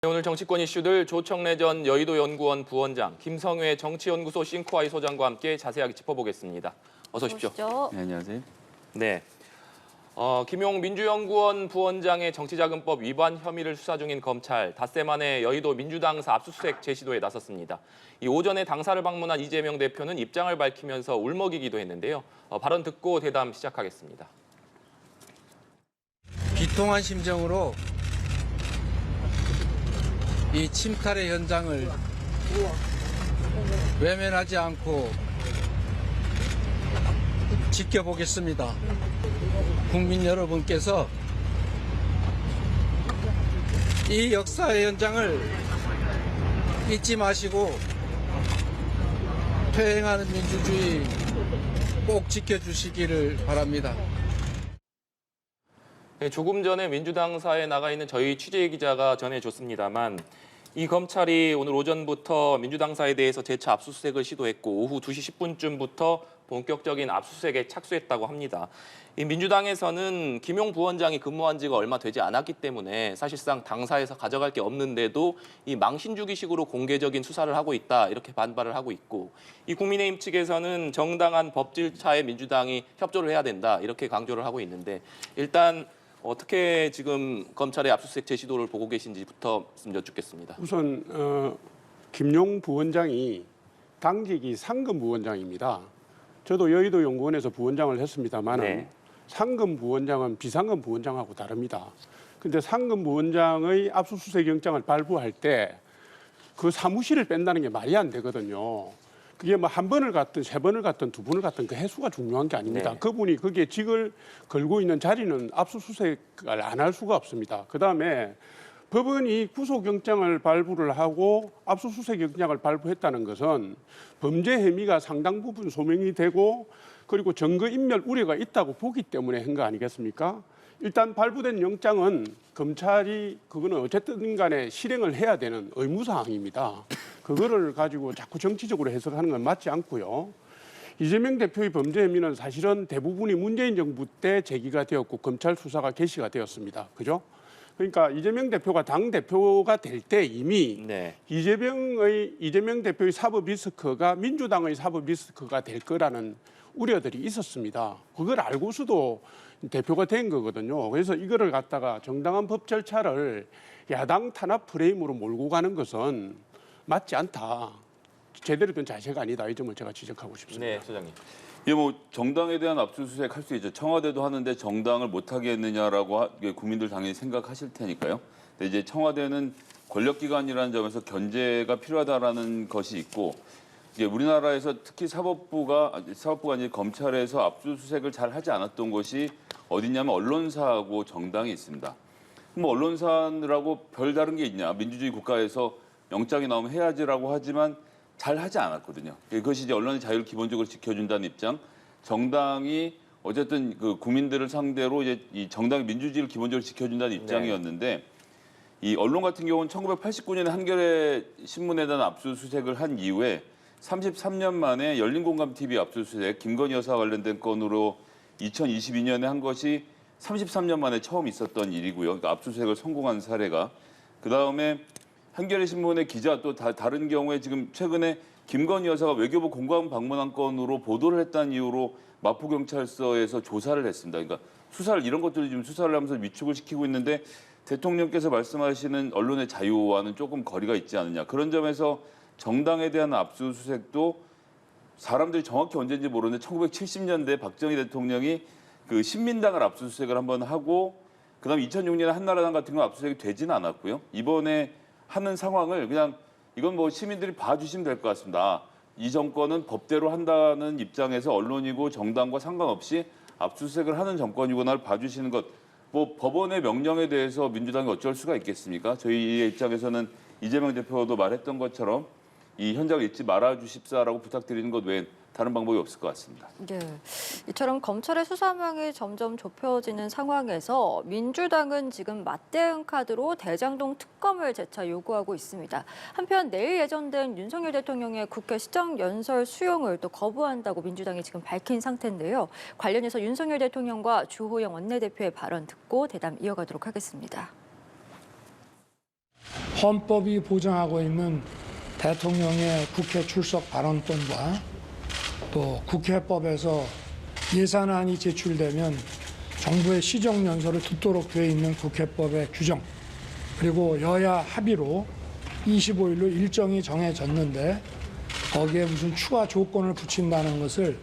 네, 오늘 정치권 이슈들 조청래 전 여의도연구원 부원장, 김성회 정치연구소 싱크아이 소장과 함께 자세하게 짚어보겠습니다. 어서 오십시오. 네, 안녕하세요. 네. 김용 민주연구원 부원장의 정치자금법 위반 혐의를 수사 중인 검찰, 닷새 만에 여의도 민주당사 압수수색 제시도에 나섰습니다. 이 오전에 당사를 방문한 이재명 대표는 입장을 밝히면서 울먹이기도 했는데요. 발언 듣고 대담 시작하겠습니다. 비통한 심정으로 이 침탈의 현장을 외면하지 않고 지켜보겠습니다. 국민 여러분께서 이 역사의 현장을 잊지 마시고 퇴행하는 민주주의 꼭 지켜주시기를 바랍니다. 네, 조금 전에 민주당사에 나가 있는 저희 취재 기자가 전해줬습니다만 이 검찰이 오늘 오전부터 민주당사에 대해서 재차 압수수색을 시도했고 오후 2시 10분쯤부터 본격적인 압수수색에 착수했다고 합니다. 이 민주당에서는 김용 부원장이 근무한 지가 얼마 되지 않았기 때문에 사실상 당사에서 가져갈 게 없는데도 이 망신주기식으로 공개적인 수사를 하고 있다 이렇게 반발을 하고 있고 이 국민의힘 측에서는 정당한 법 절차에 민주당이 협조를 해야 된다 이렇게 강조를 하고 있는데 일단 어떻게 지금 검찰의 압수수색 제시도를 보고 계신지부터 말씀 여쭙겠습니다. 우선 김용 부원장이 당직이 상금 부원장입니다. 저도 여의도 연구원에서 부원장을 했습니다만 네. 상금 부원장은 비상금 부원장하고 다릅니다. 근데 상금 부원장의 압수수색 영장을 발부할 때 그 사무실을 뺀다는 게 말이 안 되거든요. 그게 뭐 한 번을 갔든 세 번을 갔든 두 번을 갔든 그 횟수가 중요한 게 아닙니다. 네. 그분이 거기에 직을 걸고 있는 자리는 압수수색을 안 할 수가 없습니다. 그다음에 법원이 구속영장을 발부를 하고 압수수색 영장을 발부했다는 것은 범죄 혐의가 상당 부분 소명이 되고 그리고 증거인멸 우려가 있다고 보기 때문에 한 거 아니겠습니까? 일단 발부된 영장은 검찰이 그거는 어쨌든 간에 실행을 해야 되는 의무사항입니다. 그거를 가지고 자꾸 정치적으로 해석하는 건 맞지 않고요. 이재명 대표의 범죄 혐의는 사실은 대부분이 문재인 정부 때 제기가 되었고 검찰 수사가 개시가 되었습니다. 그죠? 그러니까 이재명 대표가 당대표가 될 때 이미 네. 이재명 대표의 사법 리스크가 민주당의 사법 리스크가 될 거라는 우려들이 있었습니다. 그걸 알고서도 대표가 된 거거든요. 그래서 이거를 갖다가 정당한 법 절차를 야당 탄압 프레임으로 몰고 가는 것은 맞지 않다. 제대로 된 자세가 아니다. 이 점을 제가 지적하고 싶습니다. 네, 소장님. 이게 뭐 정당에 대한 압수수색 할 수 있죠. 청와대도 하는데 정당을 못 하게 했느냐라고 국민들 당연히 생각하실 테니까요. 근데 이제 청와대는 권력기관이라는 점에서 견제가 필요하다라는 것이 있고 이제 우리나라에서 특히 사법부가 아니라 검찰에서 압수수색을 잘 하지 않았던 것이 어디냐면 언론사하고 정당이 있습니다. 뭐 언론사라고 별 다른 게 있냐? 민주주의 국가에서 영장이 나오면 해야지라고 하지만 잘 하지 않았거든요. 그것이 이제 언론의 자유를 기본적으로 지켜준다는 입장. 정당이 어쨌든 그 국민들을 상대로 이제 이 정당의 민주주의를 기본적으로 지켜준다는 입장이었는데 이 언론 같은 경우는 1989년에 한겨레 신문에 대한 압수수색을 한 이후에 33년 만에 열린공감TV 압수수색, 김건희 여사 관련된 건으로 2022년에 한 것이 33년 만에 처음 있었던 일이고요. 그러니까 압수수색을 성공한 사례가. 그다음에 한겨레 신문의 기자 또 다른 경우에 지금 최근에 김건희 여사가 외교부 공관 방문한 건으로 보도를 했다는 이유로 마포경찰서에서 조사를 했습니다. 그러니까 수사를 이런 것들을 지금 수사를 하면서 위축을 시키고 있는데 대통령께서 말씀하시는 언론의 자유와는 조금 거리가 있지 않느냐. 그런 점에서 정당에 대한 압수수색도 사람들이 정확히 언제인지 모르는데 1970년대 박정희 대통령이 그 신민당을 압수수색을 한번 하고 그다음에 2006년에 한나라당 같은 건 압수수색이 되지는 않았고요. 이번에 하는 상황을 그냥 이건 뭐 시민들이 봐주시면 될 것 같습니다. 이 정권은 법대로 한다는 입장에서 언론이고 정당과 상관없이 압수수색을 하는 정권이구나를 봐주시는 것. 뭐 법원의 명령에 대해서 민주당이 어쩔 수가 있겠습니까? 저희의 입장에서는 이재명 대표도 말했던 것처럼 이 현장을 잊지 말아주십사라고 부탁드리는 것 외엔 다른 방법이 없을 것 같습니다. 네, 이처럼 검찰의 수사망이 점점 좁혀지는 상황에서 민주당은 지금 맞대응 카드로 대장동 특검을 재차 요구하고 있습니다. 한편 내일 예정된 윤석열 대통령의 국회 시정연설 수용을 또 거부한다고 민주당이 지금 밝힌 상태인데요. 관련해서 윤석열 대통령과 주호영 원내대표의 발언 듣고 대담 이어가도록 하겠습니다. 헌법이 보장하고 있는 대통령의 국회 출석 발언권과 또 국회법에서 예산안이 제출되면 정부의 시정연설을 듣도록 되어 있는 국회법의 규정, 그리고 여야 합의로 25일로 일정이 정해졌는데 거기에 무슨 추가 조건을 붙인다는 것을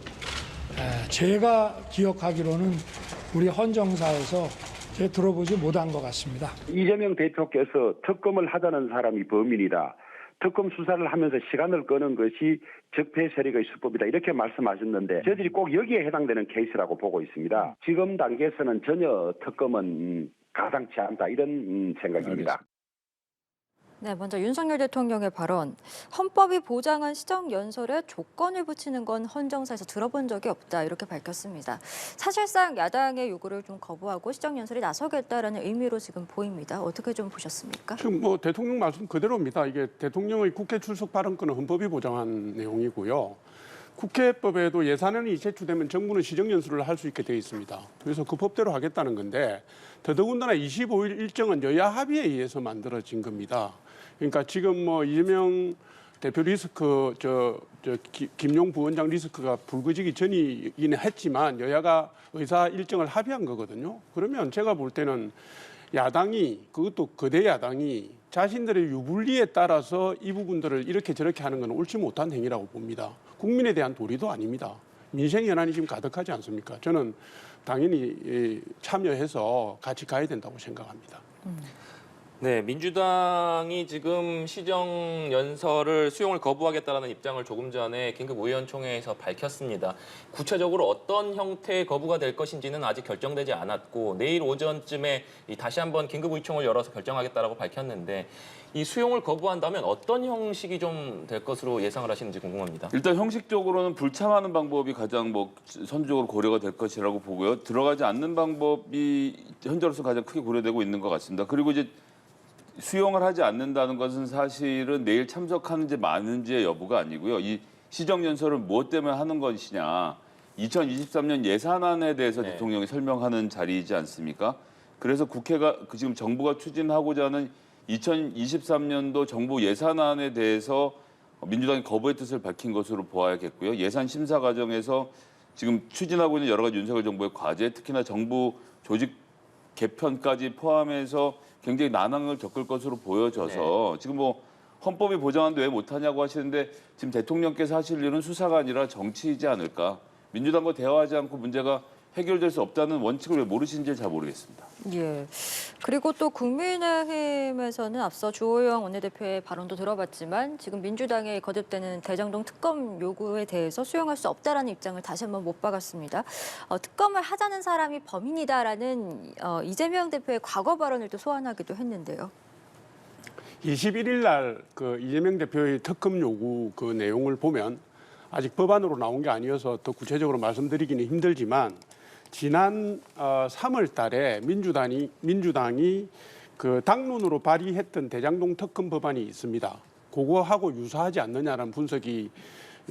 제가 기억하기로는 우리 헌정사에서 제가 들어보지 못한 것 같습니다. 이재명 대표께서 특검을 하자는 사람이 범인이다. 특검 수사를 하면서 시간을 끄는 것이 적폐 세력의 수법이다. 이렇게 말씀하셨는데 저희들이 꼭 여기에 해당되는 케이스라고 보고 있습니다. 지금 단계에서는 전혀 특검은 가당치 않다. 이런 생각입니다. 네, 먼저 윤석열 대통령의 발언. 헌법이 보장한 시정연설에 조건을 붙이는 건 헌정사에서 들어본 적이 없다. 이렇게 밝혔습니다. 사실상 야당의 요구를 좀 거부하고 시정연설에 나서겠다라는 의미로 지금 보입니다. 어떻게 좀 보셨습니까? 지금 뭐 대통령 말씀 그대로입니다. 이게 대통령의 국회 출석 발언권은 헌법이 보장한 내용이고요. 국회법에도 예산안이 제출되면 정부는 시정연설을 할 수 있게 되어 있습니다. 그래서 그 법대로 하겠다는 건데 더더군다나 25일 일정은 여야 합의에 의해서 만들어진 겁니다. 그러니까 지금 뭐 이재명 대표 리스크, 김용 부원장 리스크가 불거지기 전이긴 했지만 여야가 의사 일정을 합의한 거거든요. 그러면 제가 볼 때는 야당이, 그것도 거대 야당이 자신들의 유불리에 따라서 이 부분들을 이렇게 저렇게 하는 건 옳지 못한 행위라고 봅니다. 국민에 대한 도리도 아닙니다. 민생 현안이 지금 가득하지 않습니까? 저는 당연히 참여해서 같이 가야 된다고 생각합니다. 네, 민주당이 지금 시정연설을 수용을 거부하겠다라는 입장을 조금 전에 긴급의원총회에서 밝혔습니다. 구체적으로 어떤 형태의 거부가 될 것인지는 아직 결정되지 않았고 내일 오전쯤에 다시 한번 긴급의총을 열어서 결정하겠다라고 밝혔는데 이 수용을 거부한다면 어떤 형식이 좀 될 것으로 예상을 하시는지 궁금합니다. 일단 형식적으로는 불참하는 방법이 가장 뭐 선두적으로 고려가 될 것이라고 보고요. 들어가지 않는 방법이 현재로서 가장 크게 고려되고 있는 것 같습니다. 그리고 이제 수용을 하지 않는다는 것은 사실은 내일 참석하는지 마는지의 여부가 아니고요. 이 시정연설을 무엇 때문에 하는 것이냐. 2023년 예산안에 대해서 네. 대통령이 설명하는 자리이지 않습니까? 그래서 국회가 지금 정부가 추진하고자 하는 2023년도 정부 예산안에 대해서 민주당이 거부의 뜻을 밝힌 것으로 보아야겠고요. 예산 심사 과정에서 지금 추진하고 있는 여러 가지 윤석열 정부의 과제, 특히나 정부 조직 개편까지 포함해서 굉장히 난항을 겪을 것으로 보여져서 지금 뭐 헌법이 보장하는데 왜 못하냐고 하시는데 지금 대통령께서 하실 일은 수사가 아니라 정치이지 않을까. 민주당과 대화하지 않고 문제가 해결될 수 없다는 원칙을 왜 모르시는지 잘 모르겠습니다. 예. 그리고 또 국민의힘에서는 앞서 주호영 원내대표의 발언도 들어봤지만 지금 민주당의 거듭되는 대장동 특검 요구에 대해서 수용할 수 없다라는 입장을 다시 한번 못 박았습니다. 특검을 하자는 사람이 범인이다라는 이재명 대표의 과거 발언을 또 소환하기도 했는데요. 21일 날 그 이재명 대표의 특검 요구 그 내용을 보면 아직 법안으로 나온 게 아니어서 더 구체적으로 말씀드리기는 힘들지만 지난 3월 달에 민주당이 그 당론으로 발의했던 대장동 특검 법안이 있습니다. 그거하고 유사하지 않느냐라는 분석이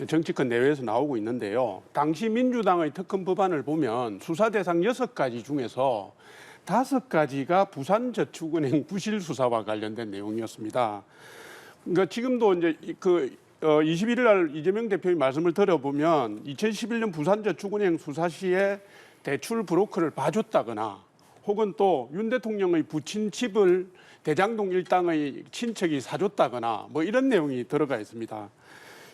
정치권 내외에서 나오고 있는데요. 당시 민주당의 특검 법안을 보면 수사 대상 6가지 중에서 5가지가 부산저축은행 부실 수사와 관련된 내용이었습니다. 그러니까 지금도 이제 21일 날 이재명 대표의 말씀을 들어보면 2011년 부산저축은행 수사 시에 대출 브로커를 봐줬다거나 혹은 또 윤 대통령의 부친 집을 대장동 일당의 친척이 사줬다거나 뭐 이런 내용이 들어가 있습니다.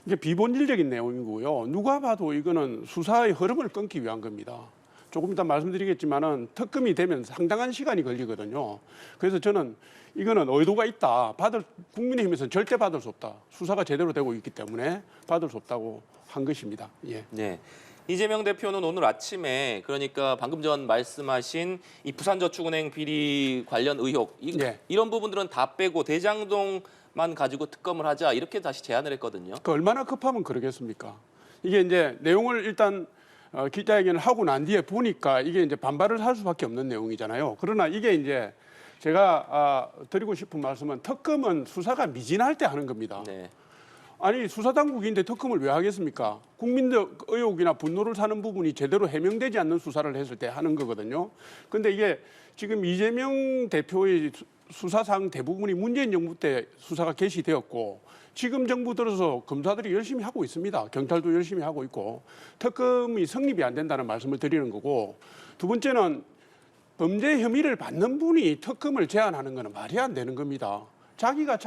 이게 비본질적인 내용이고요. 누가 봐도 이거는 수사의 흐름을 끊기 위한 겁니다. 조금 이따 말씀드리겠지만은 특검이 되면 상당한 시간이 걸리거든요. 그래서 저는 이거는 의도가 있다. 국민의힘에서는 절대 받을 수 없다. 수사가 제대로 되고 있기 때문에 받을 수 없다고 한 것입니다. 예. 네. 이재명 대표는 오늘 아침에 그러니까 방금 전 말씀하신 이 부산저축은행 비리 관련 의혹 네. 이런 부분들은 다 빼고 대장동만 가지고 특검을 하자 이렇게 다시 제안을 했거든요. 그 얼마나 급하면 그러겠습니까? 이게 이제 내용을 일단 기자회견을 하고 난 뒤에 보니까 이게 이제 반발을 할 수밖에 없는 내용이잖아요. 그러나 이게 이제 제가 드리고 싶은 말씀은 특검은 수사가 미진할 때 하는 겁니다. 네. 아니 수사당국인데 특검을 왜 하겠습니까? 국민들 의혹이나 분노를 사는 부분이 제대로 해명되지 않는 수사를 했을 때 하는 거거든요. 근데 이게 지금 이재명 대표의 수사상 대부분이 문재인 정부 때 수사가 개시되었고 지금 정부 들어서 검사들이 열심히 하고 있습니다. 경찰도 열심히 하고 있고 특검이 성립이 안 된다는 말씀을 드리는 거고 두 번째는 범죄 혐의를 받는 분이 특검을 제안하는 것은 말이 안 되는 겁니다. 자기가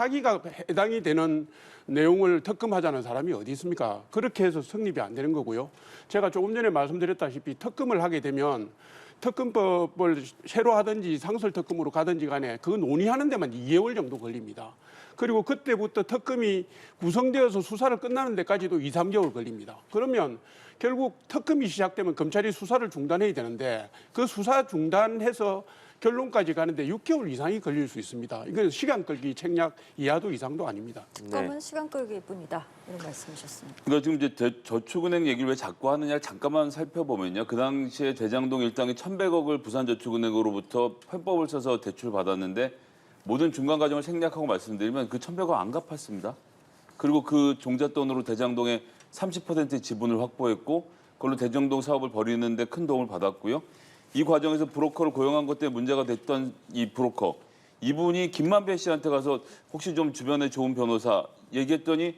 해당이 되는 내용을 특검하자는 사람이 어디 있습니까? 그렇게 해서 성립이 안 되는 거고요. 제가 조금 전에 말씀드렸다시피 특검을 하게 되면 특검법을 새로 하든지 상설특검으로 가든지 간에 그 논의하는 데만 2개월 정도 걸립니다. 그리고 그때부터 특검이 구성되어서 수사를 끝나는 데까지도 2, 3개월 걸립니다. 그러면 결국 특검이 시작되면 검찰이 수사를 중단해야 되는데 그 수사 중단해서 결론까지 가는데 6개월 이상이 걸릴 수 있습니다. 이건 시간 끌기 책략 이하도 이상도 아닙니다. 특검은 시간 끌기일 뿐이다. 이런 말씀이셨습니다. 그러니까 지금 이제 저축은행 얘기를 왜 자꾸 하느냐 잠깐만 살펴보면요. 그 당시에 대장동 일당이 1,100억을 부산저축은행으로부터 편법을 써서 대출 받았는데 모든 중간 과정을 생략하고 말씀드리면 그 1,100억 안 갚았습니다. 그리고 그 종잣돈으로 대장동의 30% 지분을 확보했고 그걸로 대장동 사업을 벌이는데 큰 도움을 받았고요. 이 과정에서 브로커를 고용한 것 때문에 문제가 됐던 이 브로커 이분이 김만배 씨한테 가서 혹시 좀 주변에 좋은 변호사 얘기했더니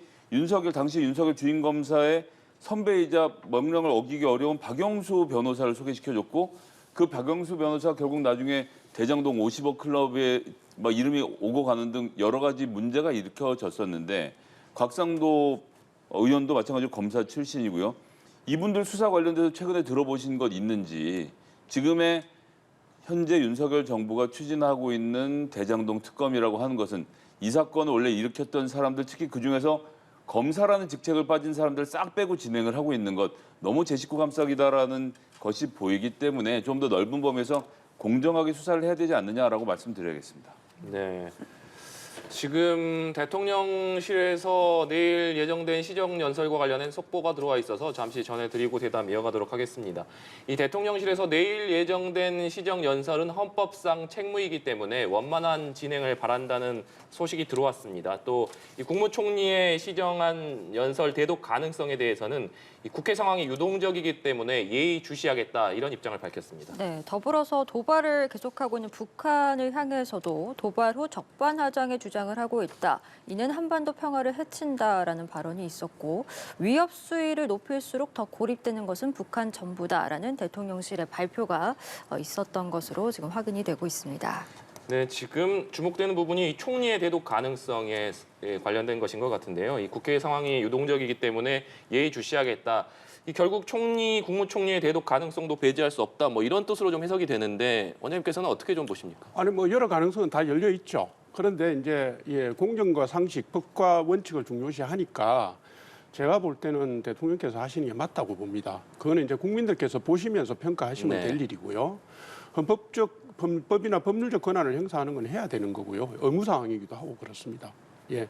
당시 윤석열 주임 검사의 선배이자 명령을 어기기 어려운 박영수 변호사를 소개시켜줬고 그 박영수 변호사가 결국 나중에 대장동 50억 클럽에 막 이름이 오고 가는 등 여러 가지 문제가 일으켜졌었는데 곽상도 의원도 마찬가지로 검사 출신이고요. 이분들 수사 관련돼서 최근에 들어보신 것 있는지 지금의 현재 윤석열 정부가 추진하고 있는 대장동 특검이라고 하는 것은 이 사건을 원래 일으켰던 사람들 특히 그중에서 검사라는 직책을 빠진 사람들 싹 빼고 진행을 하고 있는 것 너무 제 식구 감싸기다라는 것이 보이기 때문에 좀 더 넓은 범위에서 공정하게 수사를 해야 되지 않느냐라고 말씀드려야겠습니다. 네. 지금 대통령실에서 내일 예정된 시정연설과 관련된 속보가 들어와 있어서 잠시 전해드리고 대담 이어가도록 하겠습니다. 이 대통령실에서 내일 예정된 시정연설은 헌법상 책무이기 때문에 원만한 진행을 바란다는 소식이 들어왔습니다. 또 이 국무총리의 시정안 연설 대독 가능성에 대해서는 이 국회 상황이 유동적이기 때문에 예의주시하겠다 이런 입장을 밝혔습니다. 네, 더불어서 도발을 계속하고 있는 북한을 향해서도 도발 후 적반하장의 주장을 하고 있다. 이는 한반도 평화를 해친다라는 발언이 있었고 위협 수위를 높일수록 더 고립되는 것은 북한 전부다라는 대통령실의 발표가 있었던 것으로 지금 확인이 되고 있습니다. 네, 지금 주목되는 부분이 총리의 대독 가능성에 관련된 것인 것 같은데요. 이 국회 상황이 유동적이기 때문에 예의주시하겠다. 이 결국 국무총리의 대독 가능성도 배제할 수 없다. 뭐 이런 뜻으로 좀 해석이 되는데 원장님께서는 어떻게 좀 보십니까? 아니 뭐 여러 가능성은 다 열려 있죠. 그런데 이제 공정과 상식, 법과 원칙을 중요시하니까 제가 볼 때는 대통령께서 하시는 게 맞다고 봅니다. 그거는 이제 국민들께서 보시면서 평가하시면 될 일이고요. 법이나 법률적 권한을 행사하는 건 해야 되는 거고요. 의무 사항이기도 하고 그렇습니다. 예.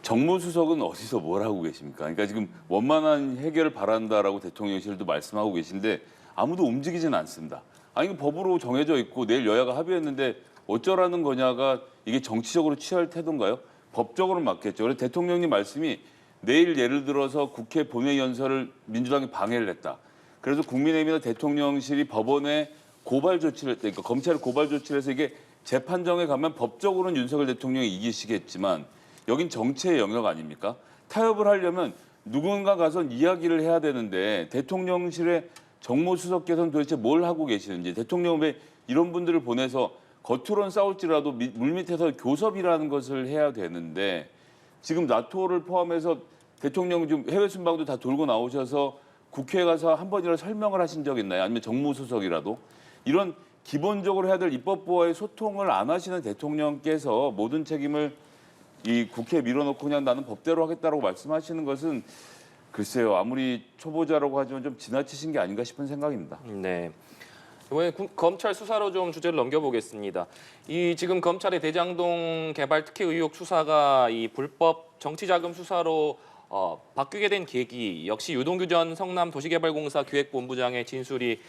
정무수석은 어디서 뭘 하고 계십니까? 그러니까 지금 원만한 해결을 바란다라고 대통령실도 말씀하고 계신데 아무도 움직이지는 않습니다. 아니 이거 법으로 정해져 있고 내일 여야가 합의했는데 어쩌라는 거냐가 이게 정치적으로 취할 태도인가요? 법적으로 맞겠죠. 그래서 대통령님 말씀이 내일 예를 들어서 국회 본회의 연설을 민주당이 방해를 했다. 그래서 국민의힘이나 대통령실이 법원에 고발 조치를 그러니까 검찰에 고발 조치를 해서 이게 재판정에 가면 법적으로는 윤석열 대통령이 이기시겠지만 여긴 정치의 영역 아닙니까? 타협을 하려면 누군가 가서 이야기를 해야 되는데 대통령실의 정무수석께서는 도대체 뭘 하고 계시는지 대통령은 왜 이런 분들을 보내서 겉으로는 싸울지라도 물밑에서 교섭이라는 것을 해야 되는데 지금 나토를 포함해서 대통령 지금 해외 순방도 다 돌고 나오셔서 국회에 가서 한 번이라도 설명을 하신 적 있나요? 아니면 정무수석이라도? 이런 기본적으로 해야 될 입법부와의 소통을 안 하시는 대통령께서 모든 책임을 이 국회에 밀어넣고 그냥 나는 법대로 하겠다라고 말씀하시는 것은 글쎄요. 아무리 초보자라고 하지만 좀 지나치신 게 아닌가 싶은 생각입니다. 네. 이번에 검찰 수사로 좀 주제를 넘겨보겠습니다. 이 지금 검찰의 대장동 개발 특혜 의혹 수사가 이 불법 정치자금 수사로 바뀌게 된 계기 역시 유동규 전 성남도시개발공사 기획본부장의 진술이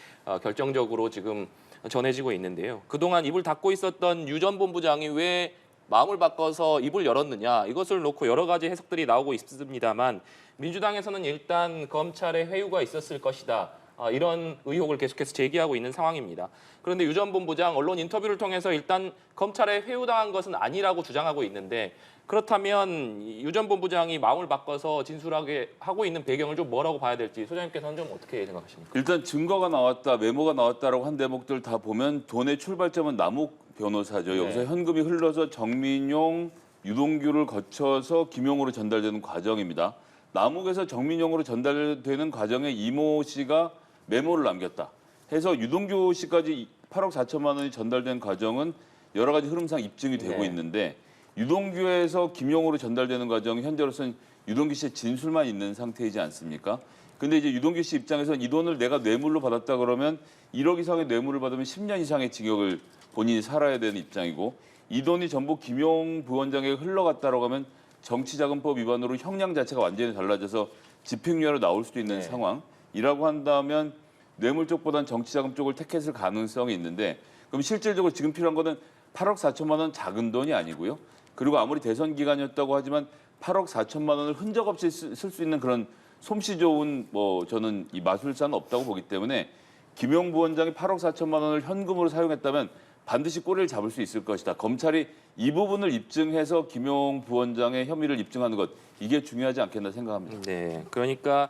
결정적으로 지금 전해지고 있는데요. 그동안 입을 닫고 있었던 유 전 본부장이 왜 마음을 바꿔서 입을 열었느냐 이것을 놓고 여러 가지 해석들이 나오고 있습니다만 민주당에서는 일단 검찰의 회유가 있었을 것이다. 이런 의혹을 계속해서 제기하고 있는 상황입니다. 그런데 유 전 본부장 언론 인터뷰를 통해서 일단 검찰에 회유당한 것은 아니라고 주장하고 있는데 그렇다면 유 전 본부장이 마음을 바꿔서 진술하게 하고 있는 배경을 좀 뭐라고 봐야 될지 소장님께서는 좀 어떻게 생각하십니까? 일단 증거가 나왔다, 메모가 나왔다라고 한 대목들 다 보면 돈의 출발점은 남욱 변호사죠. 여기서 네. 현금이 흘러서 정민용, 유동규를 거쳐서 김용으로 전달되는 과정입니다. 남욱에서 정민용으로 전달되는 과정에 이모 씨가 메모를 남겼다. 해서 유동규 씨까지 8억 4천만 원이 전달된 과정은 여러 가지 흐름상 입증이 되고 네. 있는데 유동규에서 김용으로 전달되는 과정 현재로서는 유동규 씨의 진술만 있는 상태이지 않습니까? 근데 이제 유동규 씨 입장에서는 이 돈을 내가 뇌물로 받았다 그러면 1억 이상의 뇌물을 받으면 10년 이상의 징역을 본인이 살아야 되는 입장이고 이 돈이 전부 김용 부원장에게 흘러갔다라고 하면 정치자금법 위반으로 형량 자체가 완전히 달라져서 집행유예로 나올 수도 있는 네. 상황이라고 한다면 뇌물 쪽보다는 정치자금 쪽을 택했을 가능성이 있는데 그럼 실질적으로 지금 필요한 거는 8억 4천만 원 작은 돈이 아니고요. 그리고 아무리 대선 기간이었다고 하지만 8억 4천만 원을 흔적 없이 쓸 수 있는 그런 솜씨 좋은 저는 이 마술사는 없다고 보기 때문에 김용 부원장이 8억 4천만 원을 현금으로 사용했다면 반드시 꼬리를 잡을 수 있을 것이다. 검찰이 이 부분을 입증해서 김용 부원장의 혐의를 입증하는 것 이게 중요하지 않겠나 생각합니다. 네, 그러니까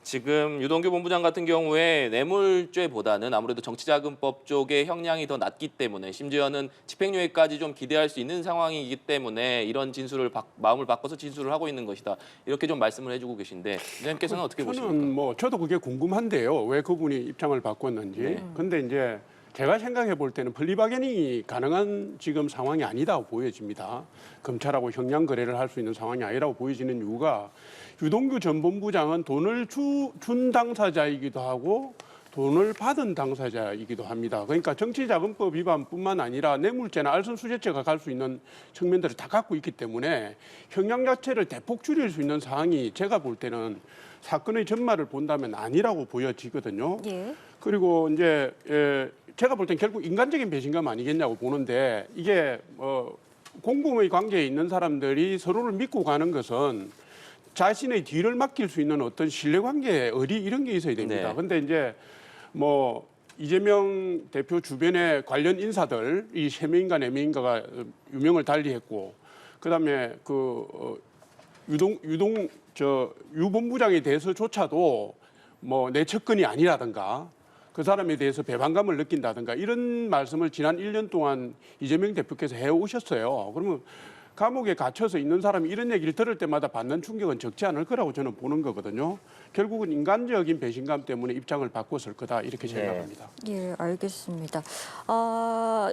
지금 유동규 본부장 같은 경우에 뇌물죄보다는 아무래도 정치자금법 쪽의 형량이 더 낮기 때문에 심지어는 집행유예까지 좀 기대할 수 있는 상황이기 때문에 이런 진술을 마음을 바꿔서 진술을 하고 있는 것이다. 이렇게 좀 말씀을 해주고 계신데 선생님께서는 어떻게 보십니까? 저는 저도 그게 궁금한데요. 왜 그분이 입장을 바꿨는지. 네. 근데 이제 제가 생각해 볼 때는 플리바게닝이 가능한 지금 상황이 아니다고 보여집니다. 검찰하고 형량 거래를 할 수 있는 상황이 아니라고 보여지는 이유가 유동규 전 본부장은 돈을 준 당사자이기도 하고 돈을 받은 당사자이기도 합니다. 그러니까 정치자금법 위반뿐만 아니라 뇌물죄나 알선수재죄가 갈 수 있는 측면들을 다 갖고 있기 때문에 형량 자체를 대폭 줄일 수 있는 사항이 제가 볼 때는 사건의 전말을 본다면 아니라고 보여지거든요. 예. 그리고 이제 제가 볼 땐 결국 인간적인 배신감 아니겠냐고 보는데 이게 공공의 관계에 있는 사람들이 서로를 믿고 가는 것은 자신의 뒤를 맡길 수 있는 어떤 신뢰관계, 의리 이런 게 있어야 됩니다. 네. 근데 이제 이재명 대표 주변의 관련 인사들 이 3명인가 4명인가가 유명을 달리했고 그다음에 유 본부장에 대해서조차도 내 측근이 아니라든가 그 사람에 대해서 배반감을 느낀다든가 이런 말씀을 지난 1년 동안 이재명 대표께서 해오셨어요. 그러면 감옥에 갇혀서 있는 사람이 이런 얘기를 들을 때마다 받는 충격은 적지 않을 거라고 저는 보는 거거든요. 결국은 인간적인 배신감 때문에 입장을 바꿨을 거다 이렇게 생각합니다. 예, 알겠습니다.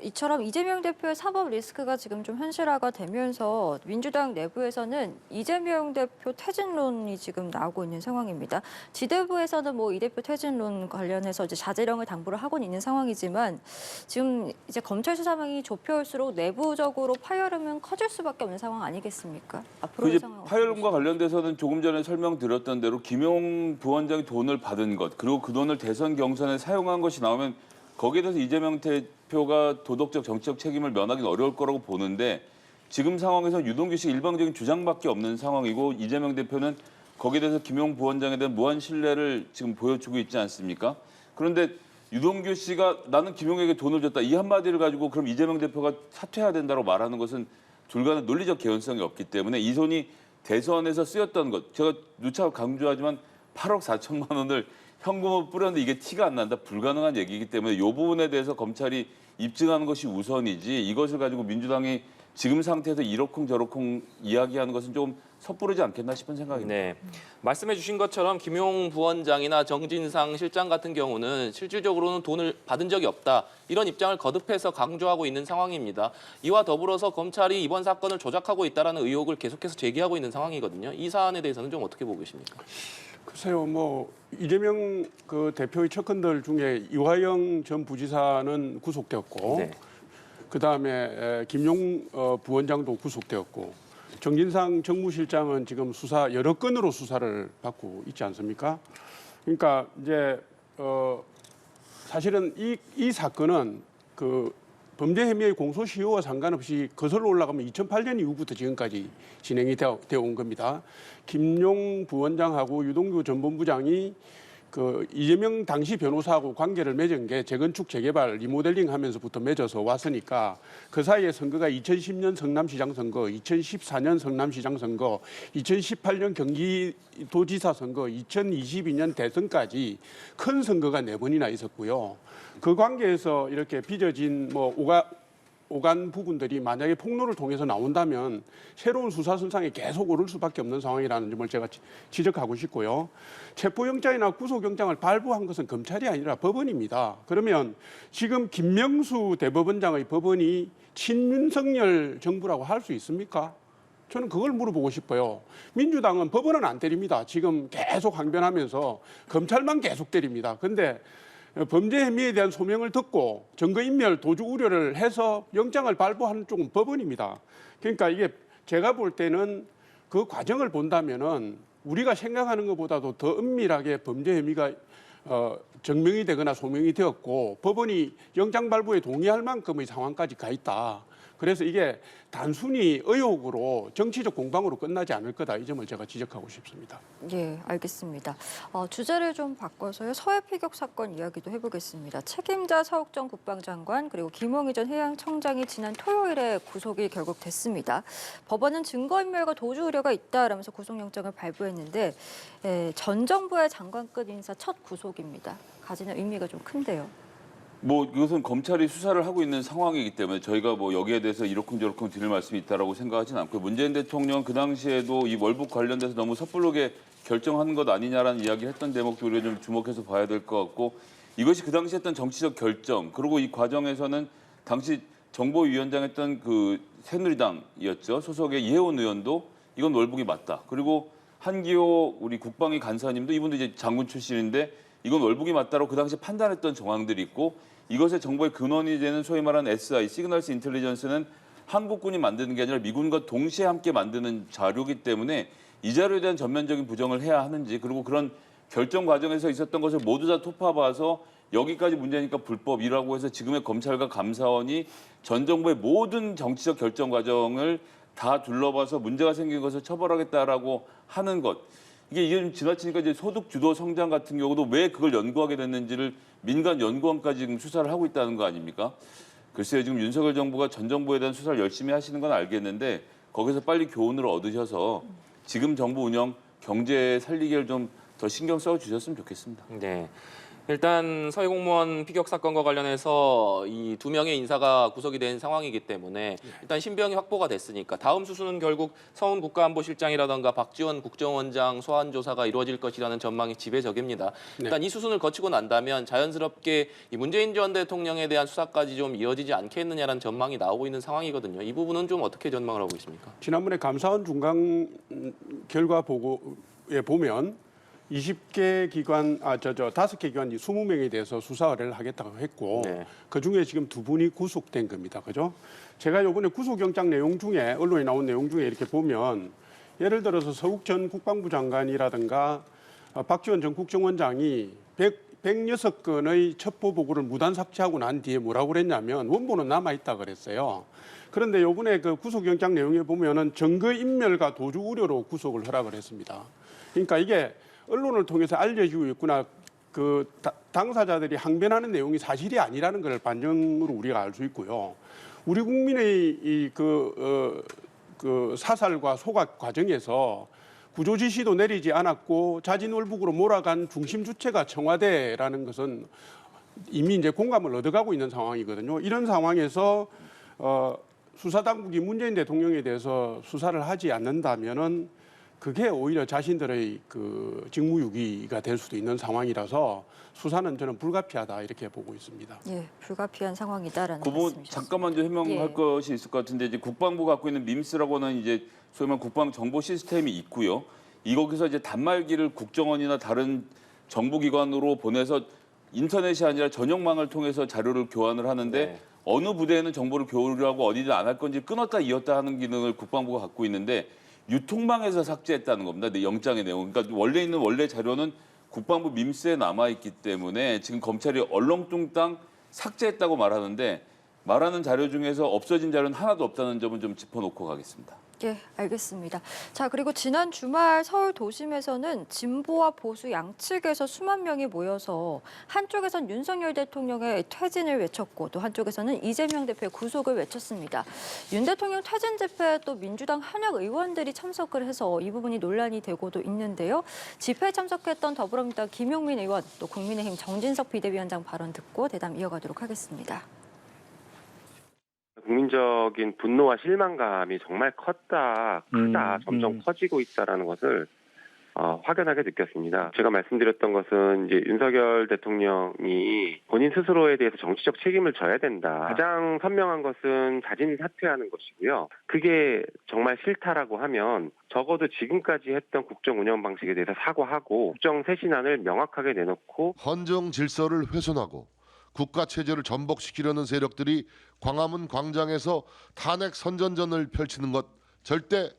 이처럼 이재명 대표의 사법 리스크가 지금 좀 현실화가 되면서 민주당 내부에서는 이재명 대표 퇴진론이 지금 나오고 있는 상황입니다. 지대부에서는 이 대표 퇴진론 관련해서 이제 자제령을 당부를 하고는 있는 상황이지만 지금 이제 검찰 수사망이 좁혀올수록 내부적으로 파열음은 커질 수밖에 없는 상황 아니겠습니까? 앞으로의 상황 파열음과 관련돼서는 조금 전에 설명드렸던 대로 김용 부원장이 돈을 받은 것 그리고 그 돈을 대선 경선에 사용한 것이 나오면 거기에 대해서 이재명 대표가 도덕적 정치적 책임을 면하기는 어려울 거라고 보는데 지금 상황에서 유동규 씨 일방적인 주장밖에 없는 상황이고 이재명 대표는 거기에 대해서 김용 부원장에 대한 무한 신뢰를 지금 보여주고 있지 않습니까? 그런데 유동규 씨가 나는 김용에게 돈을 줬다 이 한마디를 가지고 그럼 이재명 대표가 사퇴해야 된다고 말하는 것은 불가능 논리적 개연성이 없기 때문에 이 돈이 대선에서 쓰였던 것 제가 누차 강조하지만 8억 4천만 원을 현금으로 뿌렸는데 이게 티가 안 난다 불가능한 얘기이기 때문에 이 부분에 대해서 검찰이 입증하는 것이 우선이지 이것을 가지고 민주당이 지금 상태에서 이러쿵 저러쿵 이야기하는 것은 좀 섣부르지 않겠나 싶은 생각입니다. 네, 말씀해 주신 것처럼 김용 부원장이나 정진상 실장 같은 경우는 실질적으로는 돈을 받은 적이 없다. 이런 입장을 거듭해서 강조하고 있는 상황입니다. 이와 더불어서 검찰이 이번 사건을 조작하고 있다는 의혹을 계속해서 제기하고 있는 상황이거든요. 이 사안에 대해서는 좀 어떻게 보고 계십니까? 글쎄요, 이재명 대표의 측근들 중에 이화영 전 부지사는 구속되었고 네. 그다음에 김용 부원장도 구속되었고 정진상 정무실장은 지금 여러 건으로 수사를 받고 있지 않습니까? 그러니까 이제 사실은 이 사건은 범죄 혐의의 공소시효와 상관없이 거슬러 올라가면 2008년 이후부터 지금까지 진행이 되어 온 겁니다. 김용 부원장하고 유동규 전 본부장이 그 이재명 당시 변호사하고 관계를 맺은 게 재건축 재개발 리모델링 하면서부터 맺어서 왔으니까 그 사이에 선거가 2010년 성남시장 선거, 2014년 성남시장 선거, 2018년 경기도지사 선거, 2022년 대선까지 큰 선거가 4번이나 있었고요. 그 관계에서 이렇게 빚어진 뭐 오간 부분들이 만약에 폭로를 통해서 나온다면 새로운 수사선상에 계속 오를 수밖에 없는 상황이라는 점을 제가 지적하고 싶고요. 체포영장이나 구속영장을 발부한 것은 검찰이 아니라 법원입니다. 그러면 지금 김명수 대법원장의 법원이 친윤석열 정부라고 할 수 있습니까? 저는 그걸 물어보고 싶어요. 민주당은 법원은 안 때립니다. 지금 계속 항변하면서 검찰만 계속 때립니다. 근데 범죄 혐의에 대한 소명을 듣고 증거인멸 도주 우려를 해서 영장을 발부하는 쪽은 법원입니다. 그러니까 이게 제가 볼 때는 그 과정을 본다면은 우리가 생각하는 것보다도 더 은밀하게 범죄 혐의가 증명이 되거나 소명이 되었고 법원이 영장 발부에 동의할 만큼의 상황까지 가 있다. 그래서 이게 단순히 의혹으로 정치적 공방으로 끝나지 않을 거다. 이 점을 제가 지적하고 싶습니다. 예, 알겠습니다. 주제를 좀 바꿔서요. 서해 피격 사건 이야기도 해보겠습니다. 책임자 서욱정 국방장관 그리고 김홍희 전 해양청장이 지난 토요일에 구속이 결국 됐습니다. 법원은 증거인멸과 도주 우려가 있다라면서 구속영장을 발부했는데 전 정부의 장관급 인사 첫 구속입니다. 가지는 의미가 좀 큰데요. 뭐 이것은 검찰이 수사를 하고 있는 상황이기 때문에 저희가 뭐 여기에 대해서 이러쿵저러쿵 드릴 말씀이 있다라고 생각하지는 않고요. 문재인 대통령 그 당시에도 이 월북 관련돼서 너무 섣불르게 결정한 것 아니냐라는 이야기를 했던 대목도 우리가 좀 주목해서 봐야 될 것 같고 이것이 그 당시 했던 정치적 결정 그리고 이 과정에서는 당시 정보위원장 했던 그 새누리당이었죠. 소속의 이혜원 의원도 이건 월북이 맞다. 그리고 한기호 우리 국방위 간사님도 이분도 이제 장군 출신인데 이건 월북이 맞다고 그 당시 판단했던 정황들이 있고 이것의 정보의 근원이 되는 소위 말하는 SI, 시그널스 인텔리전스는 한국군이 만드는 게 아니라 미군과 동시에 함께 만드는 자료이기 때문에 이 자료에 대한 전면적인 부정을 해야 하는지 그리고 그런 결정 과정에서 있었던 것을 모두 다 토파봐서 여기까지 문제니까 불법이라고 해서 지금의 검찰과 감사원이 전 정부의 모든 정치적 결정 과정을 다 둘러봐서 문제가 생긴 것을 처벌하겠다라고 하는 것. 이게 좀 지나치니까 이제 소득 주도 성장 같은 경우도 왜 그걸 연구하게 됐는지를 민간 연구원까지 지금 수사를 하고 있다는 거 아닙니까? 글쎄요, 지금 윤석열 정부가 전 정부에 대한 수사를 열심히 하시는 건 알겠는데 거기서 빨리 교훈을 얻으셔서 지금 정부 운영 경제 살리기를 좀 더 신경 써 주셨으면 좋겠습니다. 네. 일단 서해 공무원 피격 사건과 관련해서 이 2명의 인사가 구속이 된 상황이기 때문에 일단 신병이 확보가 됐으니까 다음 수순은 결국 서훈 국가안보실장이라든가 박지원 국정원장 소환 조사가 이루어질 것이라는 전망이 지배적입니다. 일단 이 수순을 거치고 난다면 자연스럽게 이 문재인 전 대통령에 대한 수사까지 좀 이어지지 않겠느냐라는 전망이 나오고 있는 상황이거든요. 이 부분은 좀 어떻게 전망을 하고 있습니까? 지난번에 감사원 중간 결과 보고에 보면 20개 기관, 5개 기관 20명에 대해서 수사 의뢰를 하겠다고 했고 그중에 지금 2분이 구속된 겁니다. 그죠? 제가 이번에 구속영장 내용 중에 언론에 나온 내용 중에 이렇게 보면 예를 들어서 서욱 전 국방부 장관이라든가 박지원 전 국정원장이 106건의 첩보 보고를 무단 삭제하고 난 뒤에 뭐라고 그랬냐면 원본은 남아있다 그랬어요. 그런데 이번에 그 구속영장 내용에 보면은 증거인멸과 도주 우려로 구속을 허락을 했습니다. 그러니까 이게 언론을 통해서 알려지고 있구나. 그 당사자들이 항변하는 내용이 사실이 아니라는 걸 반증으로 우리가 알 수 있고요. 우리 국민의 그 사살과 소각 과정에서 구조 지시도 내리지 않았고 자진월북으로 몰아간 중심 주체가 청와대라는 것은 이미 이제 공감을 얻어가고 있는 상황이거든요. 이런 상황에서 수사 당국이 문재인 대통령에 대해서 수사를 하지 않는다면은 그게 오히려 자신들의 그 직무유기가 될 수도 있는 상황이라서 수사는 저는 불가피하다 이렇게 보고 있습니다. 예, 불가피한 상황이다라는 그 부분 말씀이셨습니다. 잠깐만 좀 해명할 것이 있을 것 같은데 이제 국방부 갖고 있는 밈스라고는 이제 소위 말하는 국방 정보 시스템이 있고요. 이거기서 이제 단말기를 국정원이나 다른 정부기관으로 보내서 인터넷이 아니라 전용망을 통해서 자료를 교환을 하는데 어느 부대에는 정보를 교류하고 어디든 안 할 건지 끊었다 이었다 하는 기능을 국방부가 갖고 있는데 유통망에서 삭제했다는 겁니다. 내 영장의 내용. 그러니까 원래 있는 원래 자료는 국방부 밈스에 남아있기 때문에 지금 검찰이 얼렁뚱땅 삭제했다고 말하는데 말하는 자료 중에서 없어진 자료는 하나도 없다는 점은 좀 짚어놓고 가겠습니다. 예, 알겠습니다. 자, 그리고 지난 주말 서울 도심에서는 진보와 보수 양측에서 수만 명이 모여서 한쪽에선 윤석열 대통령의 퇴진을 외쳤고 또 한쪽에서는 이재명 대표의 구속을 외쳤습니다. 윤 대통령 퇴진 집회에 또 민주당 현역 의원들이 참석을 해서 이 부분이 논란이 되고도 있는데요. 집회에 참석했던 더불어민주당 김용민 의원, 또 국민의힘 정진석 비대위원장 발언 듣고 대담 이어가도록 하겠습니다. 국민적인 분노와 실망감이 정말 크다, 점점 커지고 있다라는 것을 확연하게 느꼈습니다. 제가 말씀드렸던 것은 이제 윤석열 대통령이 본인 스스로에 대해서 정치적 책임을 져야 된다. 가장 선명한 것은 자진이 사퇴하는 것이고요. 그게 정말 싫다라고 하면 적어도 지금까지 했던 국정 운영 방식에 대해서 사과하고 국정 쇄신안을 명확하게 내놓고 헌정 질서를 훼손하고 국가 체제를 전복시키려는 세력들이 광화문 광장에서 탄핵 선전전을 펼치는 것 절대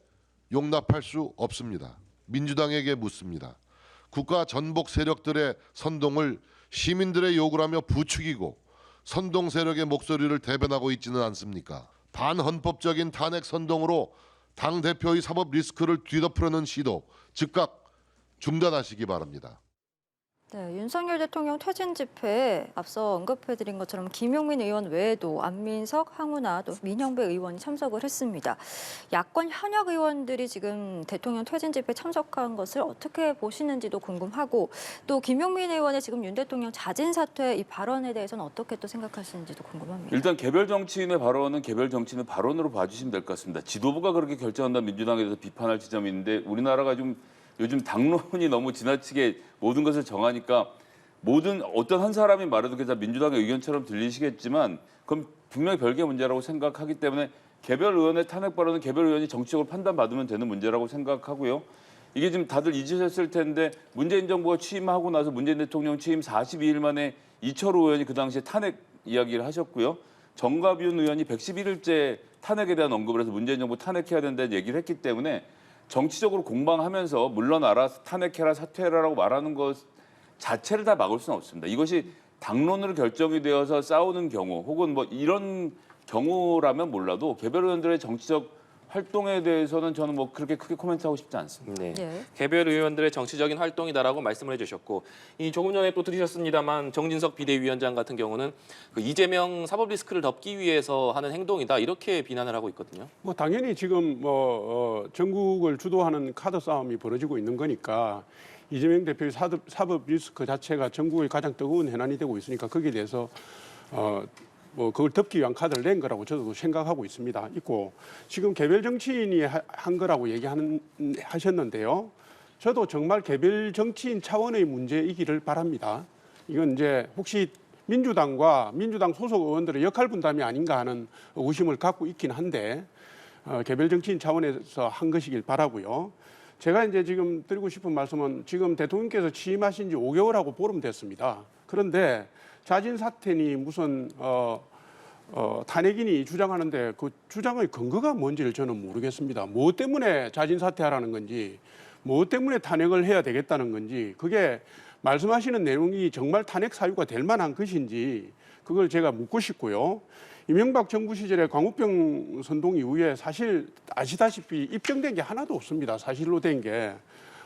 용납할 수 없습니다. 민주당에게 묻습니다. 국가 전복 세력들의 선동을 시민들의 요구를 하며 부추기고 선동 세력의 목소리를 대변하고 있지는 않습니까? 반헌법적인 탄핵 선동으로 당대표의 사법 리스크를 뒤덮으려는 시도 즉각 중단하시기 바랍니다. 네, 윤석열 대통령 퇴진 집회에 앞서 언급해드린 것처럼 김용민 의원 외에도 안민석, 황운하, 또 민형배 의원이 참석을 했습니다. 야권 현역 의원들이 지금 대통령 퇴진 집회에 참석한 것을 어떻게 보시는지도 궁금하고 또 김용민 의원의 지금 윤 대통령 자진 사퇴 이 발언에 대해서는 어떻게 또 생각하시는지도 궁금합니다. 일단 개별 정치인의 발언은 개별 정치인의 발언으로 봐주시면 될 것 같습니다. 지도부가 그렇게 결정한다 민주당에 대해서 비판할 지점이 있는데 우리나라가 좀 요즘 당론이 너무 지나치게 모든 것을 정하니까 모든 어떤 한 사람이 말해도 그냥 민주당의 의견처럼 들리시겠지만 그럼 분명히 별개의 문제라고 생각하기 때문에 개별 의원의 탄핵 발언은 개별 의원이 정치적으로 판단받으면 되는 문제라고 생각하고요. 이게 지금 다들 잊으셨을 텐데 문재인 정부가 취임하고 나서 문재인 대통령 취임 42일 만에 이철우 의원이 그 당시에 탄핵 이야기를 하셨고요. 정가윤 의원이 111일째 탄핵에 대한 언급을 해서 문재인 정부 탄핵해야 된다는 얘기를 했기 때문에 정치적으로 공방하면서 물러나라, 탄핵해라, 사퇴해라라고 말하는 것 자체를 다 막을 수는 없습니다. 이것이 당론으로 결정이 되어서 싸우는 경우 혹은 뭐 이런 경우라면 몰라도 개별 의원들의 정치적 활동에 대해서는 저는 뭐 그렇게 크게 코멘트하고 싶지 않습니다. 네. 예. 개별 의원들의 정치적인 활동이다라고 말씀을 해주셨고 이 조금 전에 또 들으셨습니다만 정진석 비대위원장 같은 경우는 그 이재명 사법 리스크를 덮기 위해서 하는 행동이다 이렇게 비난을 하고 있거든요. 뭐 당연히 지금 전국을 주도하는 카드 싸움이 벌어지고 있는 거니까 이재명 대표의 사법 리스크 자체가 전국의 가장 뜨거운 해난이 되고 있으니까 거기에 대해서 뭐 그걸 덮기 위한 카드를 낸 거라고 저도 생각하고 있고 지금 개별 정치인이 한 거라고 하셨는데요. 저도 정말 개별 정치인 차원의 문제이기를 바랍니다. 이건 이제 혹시 민주당과 민주당 소속 의원들의 역할 분담이 아닌가 하는 의구심을 갖고 있긴 한데 개별 정치인 차원에서 한 것이길 바라고요. 제가 이제 지금 드리고 싶은 말씀은 지금 대통령께서 취임하신 지 5개월하고 보름 됐습니다. 그런데 자진 사퇴니 무슨 탄핵이니 주장하는데 그 주장의 근거가 뭔지를 저는 모르겠습니다. 뭐 때문에 자진 사퇴하라는 건지, 뭐 때문에 탄핵을 해야 되겠다는 건지, 그게 말씀하시는 내용이 정말 탄핵 사유가 될 만한 것인지 그걸 제가 묻고 싶고요. 이명박 정부 시절에 광우병 선동 이후에 사실 아시다시피 입증된 게 하나도 없습니다. 사실로 된 게.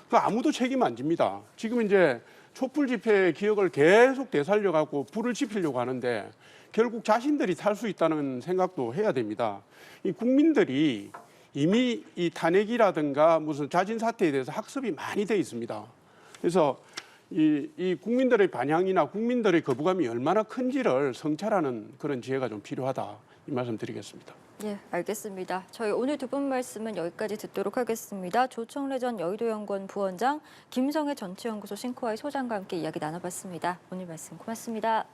그 아무도 책임 안 집니다. 지금 이제 촛불 집회의 기억을 계속 되살려갖고 불을 지피려고 하는데 결국 자신들이 탈 수 있다는 생각도 해야 됩니다. 이 국민들이 이미 이 탄핵이라든가 무슨 자진 사퇴에 대해서 학습이 많이 돼 있습니다. 그래서 이 국민들의 반향이나 국민들의 거부감이 얼마나 큰지를 성찰하는 그런 지혜가 좀 필요하다 이 말씀 드리겠습니다. 예, 알겠습니다. 저희 오늘 두 분 말씀은 여기까지 듣도록 하겠습니다. 조청래 전 여의도연구원 부원장, 김성애 정치연구소 싱코아의 소장과 함께 이야기 나눠봤습니다. 오늘 말씀 고맙습니다.